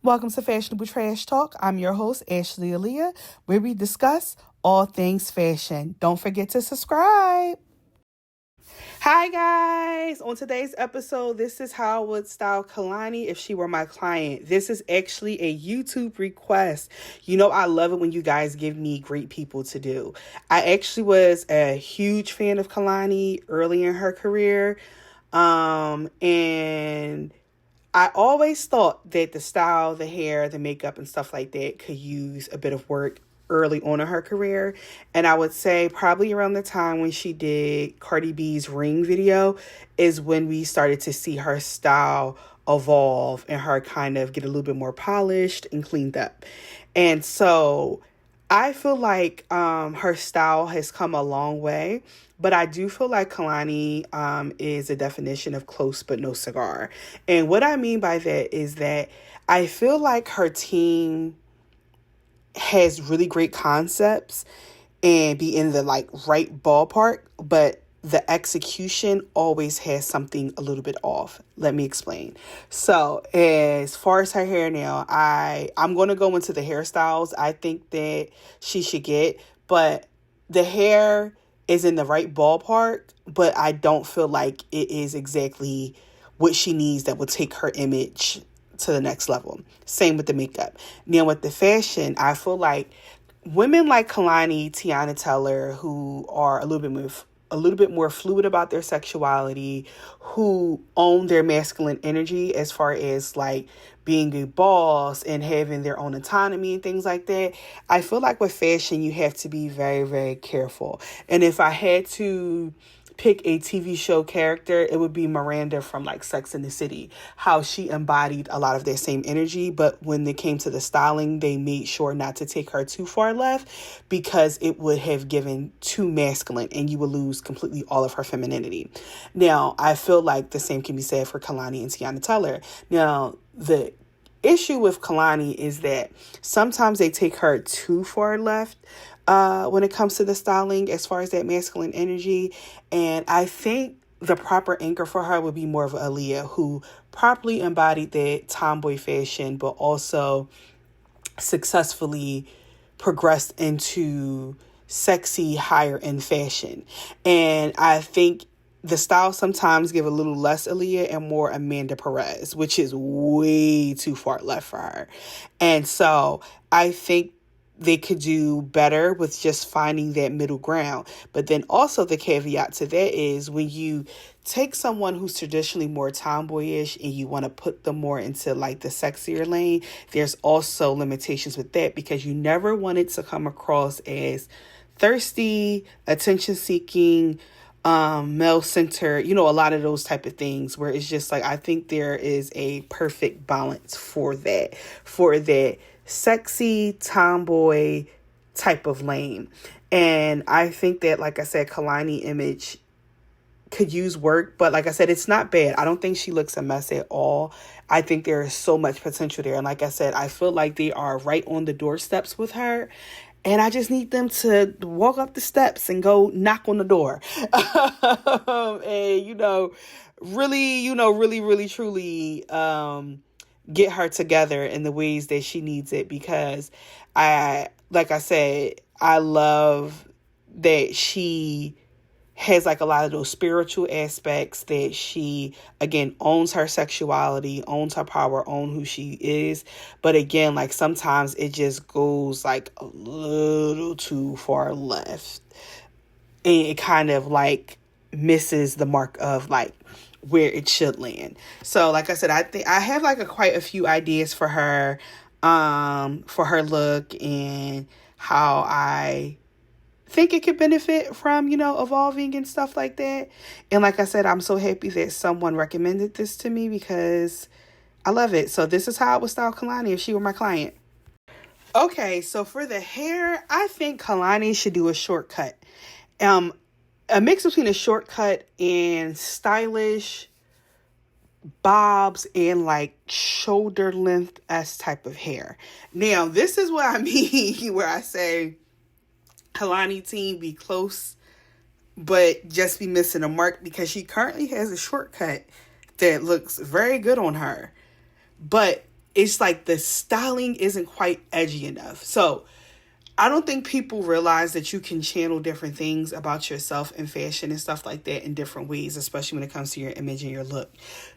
Welcome to Fashionable Trash Talk. I'm your host, Ashley Aaliyah, where we discuss all things fashion. Don't forget to subscribe. Hi, guys. On today's episode, this is how I would style Kehlani if she were my client. This is actually a YouTube request. You know, I love it when you guys give me great people to do. I actually was a huge fan of Kehlani early in her career. And I always thought that the style, the hair, the makeup, and stuff like that could use a bit of work early on in her career. And I would say probably around the time when she did Cardi B's Ring video is when we started to see her style evolve and her kind of get a little bit more polished and cleaned up. And so I feel like her style has come a long way, but I do feel like Kehlani is a definition of close but no cigar. And what I mean by that is that I feel like her team has really great concepts and be in the right ballpark, but the execution always has something a little bit off. Let me explain. So as far as her hair now, I'm going to go into the hairstyles I think that she should get, but the hair is in the right ballpark, but I don't feel like it is exactly what she needs that will take her image to the next level. Same with the makeup. Now with the fashion, I feel like women like Kehlani, Tiana Teller, who are a little bit more fluid about their sexuality, who own their masculine energy as far as like being a boss and having their own autonomy and things like that. I feel like with fashion, you have to be very, very careful. And if I had to pick a TV show character, it would be Miranda from like Sex and the City, how she embodied a lot of their same energy. But when it came to the styling, they made sure not to take her too far left because it would have given too masculine and you would lose completely all of her femininity. Now, I feel like the same can be said for Kehlani and Tiana Teller. Now, the issue with Kehlani is that sometimes they take her too far left when it comes to the styling as far as that masculine energy. And I think the proper anchor for her would be more of Aaliyah, who properly embodied that tomboy fashion, but also successfully progressed into sexy, higher end fashion. And I think the style sometimes give a little less Aaliyah and more Amanda Perez, which is way too far left for her. And so I think they could do better with just finding that middle ground. But then also the caveat to that is when you take someone who's traditionally more tomboyish and you want to put them more into like the sexier lane, there's also limitations with that because you never want it to come across as thirsty, attention-seeking, male-centered, a lot of those type of things where it's just like, I think there is a perfect balance for that sexy tomboy type of lane. And I think that, like I said, Kehlani image could use work, but like I said, it's not bad. I don't think she looks a mess at all. I think there is so much potential there. And like I said, I feel like they are right on the doorsteps with her. And I just need them to walk up the steps and go knock on the door. And, really, truly, get her together in the ways that she needs it, because like I said, I love that she has like a lot of those spiritual aspects, that she, again, owns her sexuality, owns her power, owns who she is. But again, like sometimes it just goes like a little too far left and it kind of like misses the mark of like where it should land. So like I said, I think I have like quite a few ideas for her look and how I think it could benefit from, evolving and stuff like that. And like I said, I'm so happy that someone recommended this to me because I love it. So this is how I would style Kehlani if she were my client. Okay, so for the hair, I think Kehlani should do a shortcut. A mix between a shortcut and stylish bobs and like shoulder length S type of hair. Now, this is what I mean where I say Kehlani team be close, but just be missing a mark, because she currently has a shortcut that looks very good on her. But it's like the styling isn't quite edgy enough. So I don't think people realize that you can channel different things about yourself and fashion and stuff like that in different ways, especially when it comes to your image and your look.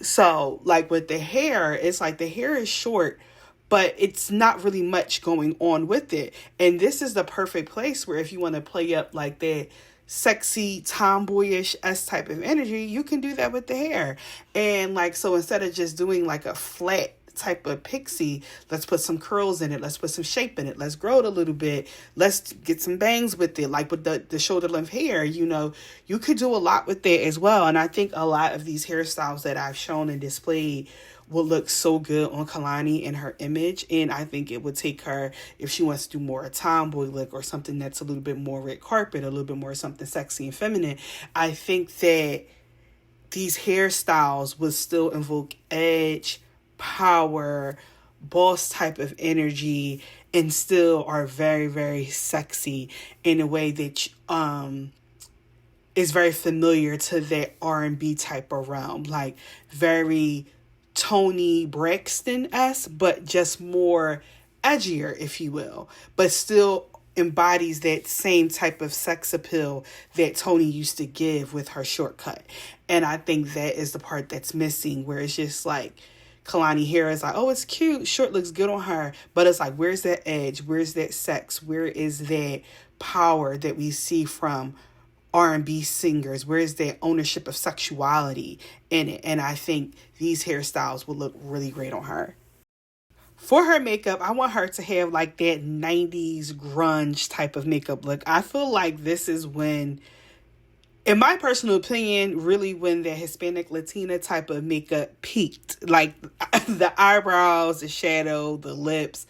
So, like with the hair, it's like the hair is short, but it's not really much going on with it. And this is the perfect place where if you want to play up like that sexy tomboyish S type of energy, you can do that with the hair. And like, so instead of just doing like a flat type of pixie, let's put some curls in it, let's put some shape in it, let's grow it a little bit, let's get some bangs with it, like with the shoulder length hair. You could do a lot with that as well. And I think a lot of these hairstyles that I've shown and displayed will look so good on Kehlani and her image. And I think it would take her, if she wants to do more a tomboy look or something that's a little bit more red carpet, a little bit more something sexy and feminine, I think that these hairstyles would still invoke edge, power, boss type of energy, and still are very, very sexy in a way that is very familiar to that R&B type of realm, like very Toni Braxton-esque, but just more edgier, if you will, but still embodies that same type of sex appeal that Toni used to give with her shortcut. And I think that is the part that's missing, where it's just like Kehlani hair is like, oh, it's cute, short looks good on her, but it's like, where's that edge? Where's that sex? Where is that power that we see from R&B singers? Where is that ownership of sexuality in it? And I think these hairstyles will look really great on her. For her makeup, I want her to have like that 90s grunge type of makeup look. I feel like this is when, in my personal opinion, really when the Hispanic Latina type of makeup peaked. Like the eyebrows, the shadow, the lips.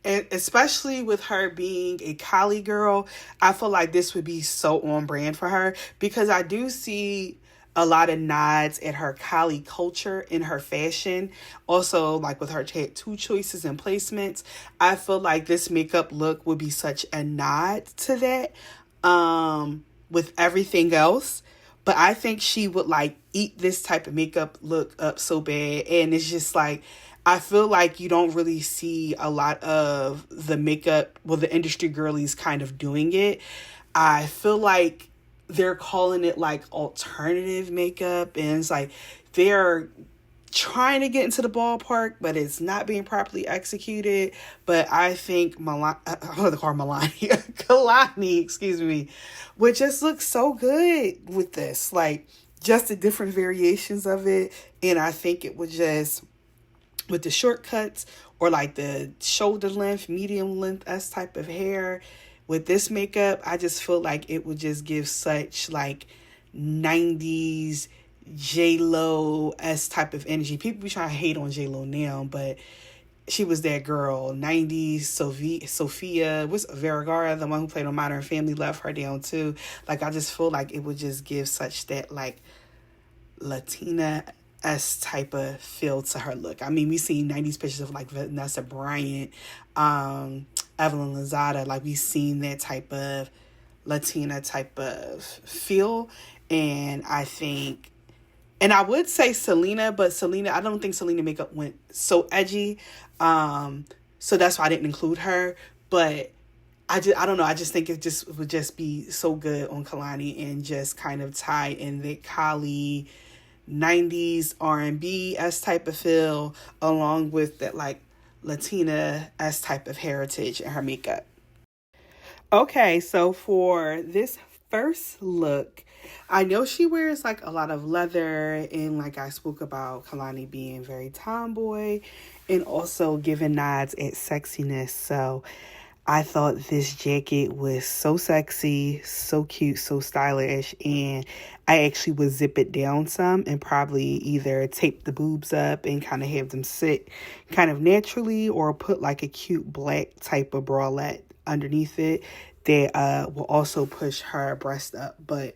And especially with her being a Cali girl, I feel like this would be so on brand for her, because I do see a lot of nods at her Cali culture in her fashion. Also, like with her tattoo choices and placements, I feel like this makeup look would be such a nod to that with everything else. But I think she would like eat this type of makeup look up so bad. And it's just like, I feel like you don't really see a lot of the makeup, well, the industry girlies kind of doing it. I feel like they're calling it like alternative makeup, and it's like they're trying to get into the ballpark, but it's not being properly executed. But I think I'm going to call her Melania, Kehlani, excuse me, would just look so good with this, like just the different variations of it. And I think it would just, with the shortcuts or like the shoulder length, medium length S type of hair, with this makeup, I just feel like it would just give such like 90s J-Lo S type of energy. People be trying to hate on J-Lo now, but she was that girl. 90s Sophia, what's Vergara, the one who played on Modern Family, left her down too. Like, I just feel like it would just give such that like Latina S type of feel to her look. I mean, we seen 90s pictures of like Vanessa Bryant, Evelyn Lozada. Like, we seen that type of Latina type of feel. And I think, and I would say Selena, but Selena, I don't think Selena makeup went so edgy. So that's why I didn't include her. But I don't know. I just think it just would just be so good on Kehlani and just kind of tie in the Cali 90s R&B S type of feel, along with that like Latina S type of heritage in her makeup. Okay, so for this first look, I know she wears like a lot of leather, and like I spoke about Kehlani being very tomboy and also giving nods at sexiness. So I thought this jacket was so sexy, so cute, so stylish, and I actually would zip it down some and probably either tape the boobs up and kind of have them sit kind of naturally, or put like a cute black type of bralette underneath it that will also push her breast up but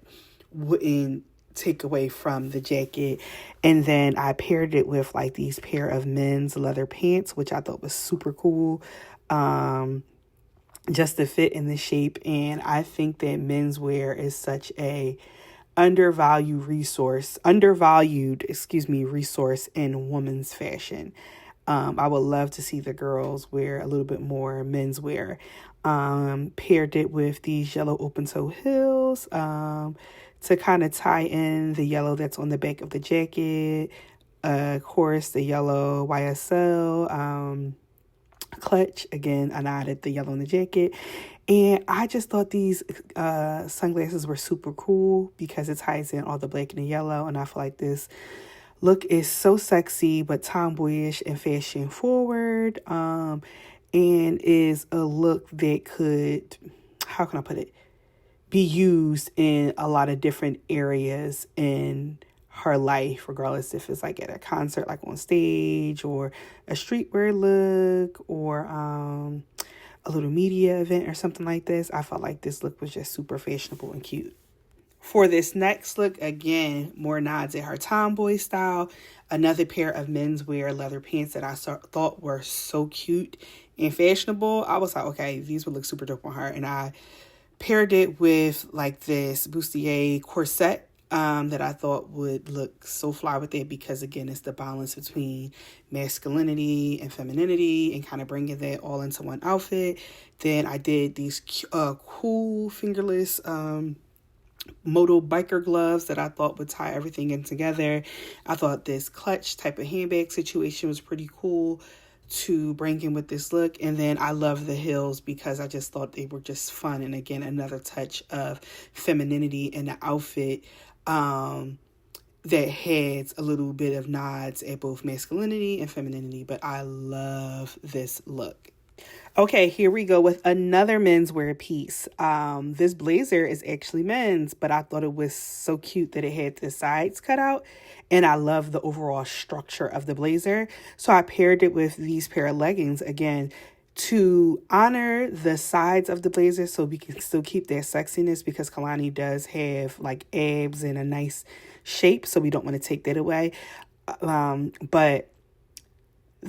wouldn't take away from the jacket. And then I paired it with like these pair of men's leather pants, which I thought was super cool. Just to fit in the shape. And I think that menswear is such a undervalued resource in women's fashion. I would love to see the girls wear a little bit more menswear. Paired it with these yellow open toe heels to kind of tie in the yellow that's on the back of the jacket. Of course, the yellow YSL clutch. Again, I nodded the yellow in the jacket. And I just thought these sunglasses were super cool because it ties in all the black and the yellow. And I feel like this look is so sexy but tomboyish and fashion forward, and is a look that could, how can I put it, be used in a lot of different areas in her life, regardless if it's like at a concert, like on stage, or a streetwear look, or a little media event or something like this. I felt like this look was just super fashionable and cute. For this next look, again, more nods at her tomboy style. Another pair of menswear leather pants that I thought were so cute and fashionable. I was like, okay, these would look super dope on her. And I paired it with like this bustier corset that I thought would look so fly with it because, again, it's the balance between masculinity and femininity and kind of bringing that all into one outfit. Then I did these cool fingerless moto biker gloves that I thought would tie everything in together. I thought this clutch type of handbag situation was pretty cool to bring in with this look. And then I love the heels because I just thought they were just fun. And again, another touch of femininity in the outfit that has a little bit of nods at both masculinity and femininity. But I love this look. Okay, here we go with another menswear piece. This blazer is actually men's, but I thought it was so cute that it had the sides cut out, and I love the overall structure of the blazer. So I paired it with these pair of leggings, again, to honor the sides of the blazer so we can still keep that sexiness, because Kehlani does have like abs and a nice shape, so we don't want to take that away. But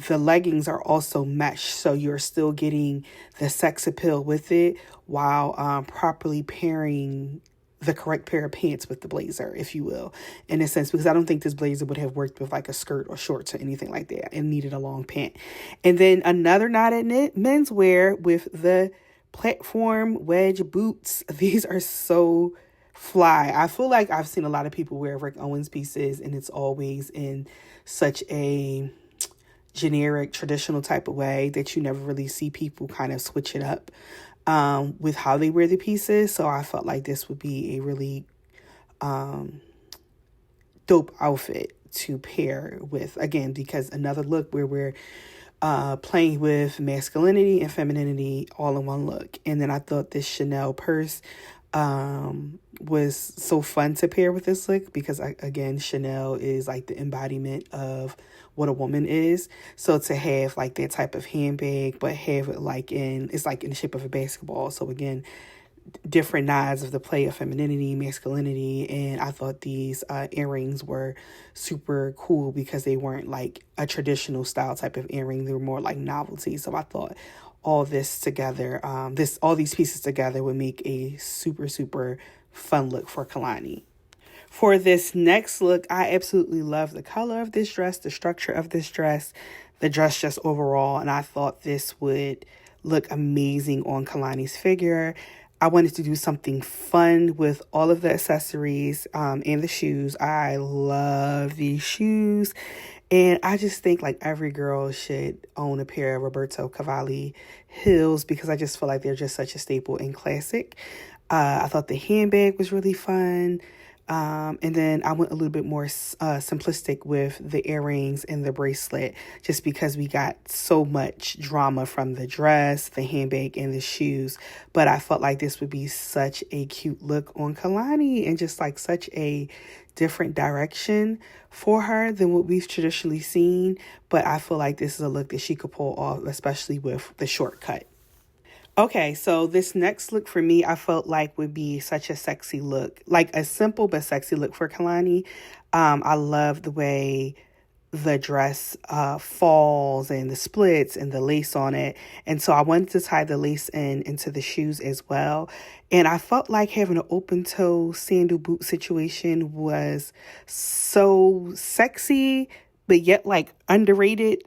the leggings are also mesh, so you're still getting the sex appeal with it while properly pairing the correct pair of pants with the blazer, if you will, in a sense, because I don't think this blazer would have worked with like a skirt or shorts or anything like that. It needed a long pant. And then another knot at menswear with the platform wedge boots. These are so fly. I feel like I've seen a lot of people wear Rick Owens pieces, and it's always in such a generic traditional type of way that you never really see people kind of switch it up with how they wear the pieces. So I felt like this would be a really dope outfit to pair with, again, because another look where we're playing with masculinity and femininity all in one look. And then I thought this Chanel purse was so fun to pair with this look because, again, Chanel is like the embodiment of what a woman is. So to have like that type of handbag, but have it like it's like in the shape of a basketball. So again, different nods of the play of femininity, masculinity. And I thought these earrings were super cool because they weren't like a traditional style type of earring. They were more like novelty. So I thought all this together, all these pieces together would make a super, super fun look for Kehlani. For this next look, I absolutely love the color of this dress, the structure of this dress, the dress just overall, and I thought this would look amazing on Kehlani's figure. I wanted to do something fun with all of the accessories and the shoes. I love these shoes. And I just think like every girl should own a pair of Roberto Cavalli heels because I just feel like they're just such a staple and classic. I thought the handbag was really fun. And then I went a little bit more simplistic with the earrings and the bracelet just because we got so much drama from the dress, the handbag, and the shoes. But I felt like this would be such a cute look on Kehlani and just like such a different direction for her than what we've traditionally seen. But I feel like this is a look that she could pull off, especially with the shortcut. Okay, so this next look for me, I felt like would be such a sexy look, like a simple but sexy look for Kehlani. I love the way the dress falls and the splits and the lace on it. And so I wanted to tie the lace into the shoes as well. And I felt like having an open toe sandal boot situation was so sexy, but yet like underrated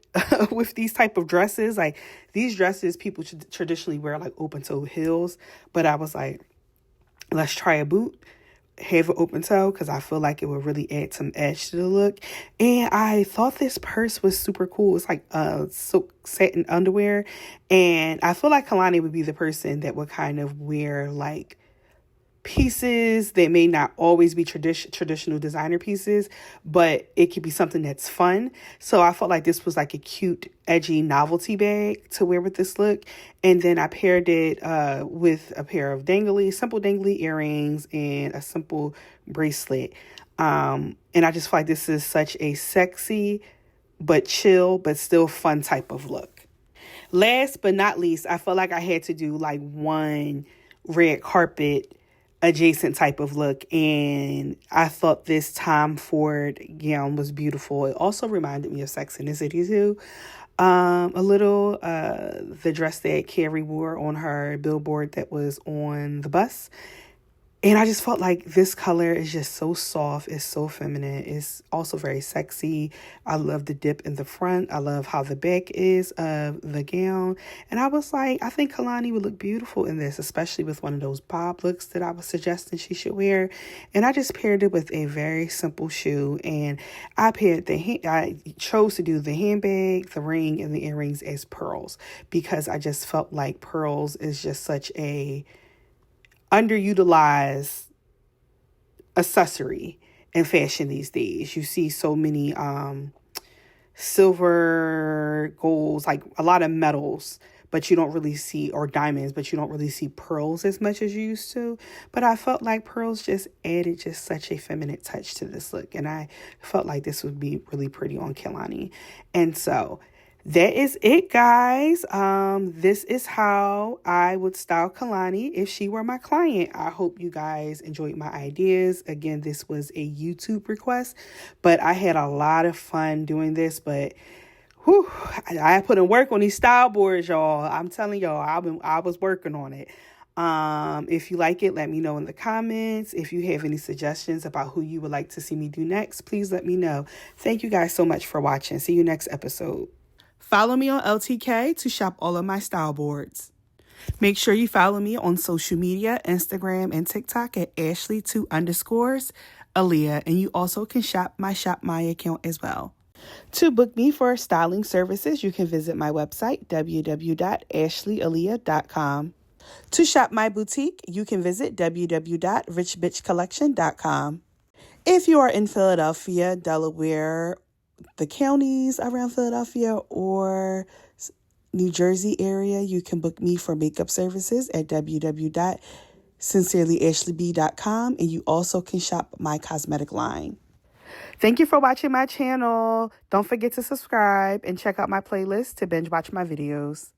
with these type of dresses. Like these dresses people traditionally wear like open toe heels, but I was like, let's try a boot, have an open toe, because I feel like it would really add some edge to the look. And I thought this purse was super cool. It's like silk satin underwear, and I feel like Kehlani would be the person that would kind of wear like pieces that may not always be traditional designer pieces, but it could be something that's fun. So I felt like this was like a cute, edgy novelty bag to wear with this look. And then I paired it with a pair of simple dangly earrings and a simple bracelet. And I just feel like this is such a sexy, but chill, but still fun type of look. Last but not least, I felt like I had to do like one red carpet adjacent type of look, and I thought this Tom Ford gown was beautiful. It also reminded me of Sex and the City too. A little the dress that Carrie wore on her billboard that was on the bus. And I just felt like this color is just so soft. It's so feminine. It's also very sexy. I love the dip in the front. I love how the back is of the gown. And I was like, I think Kehlani would look beautiful in this, especially with one of those bob looks that I was suggesting she should wear. And I just paired it with a very simple shoe. And I chose to do the handbag, the ring, and the earrings as pearls, because I just felt like pearls is just such a underutilized accessory in fashion these days. You see so many silver, golds, like a lot of metals, but you don't really see, or diamonds, but you don't really see pearls as much as you used to. But I felt like pearls just added just such a feminine touch to this look, and I felt like this would be really pretty on Kehlani. And so that is it, guys. This is how I would style Kehlani if she were my client. I hope you guys enjoyed my ideas. Again, this was a YouTube request, but I had a lot of fun doing this. But whew, I put in work on these style boards, y'all. I'm telling y'all, I was working on it. If you like it, let me know in the comments. If you have any suggestions about who you would like to see me do next, please let me know. Thank you guys so much for watching. See you next episode. Follow me on LTK to shop all of my style boards. Make sure you follow me on social media, Instagram and TikTok at Ashley2_Aaliyah. And you also can shop my account as well. To book me for styling services, you can visit my website, www.ashleyaaliyah.com. To shop my boutique, you can visit www.richbitchcollection.com. If you are in Philadelphia, Delaware, the counties around Philadelphia, or New Jersey area, you can book me for makeup services at www.sincerelyashleyb.com, and you also can shop my cosmetic line. Thank you for watching my channel. Don't forget to subscribe and check out my playlist to binge watch my videos.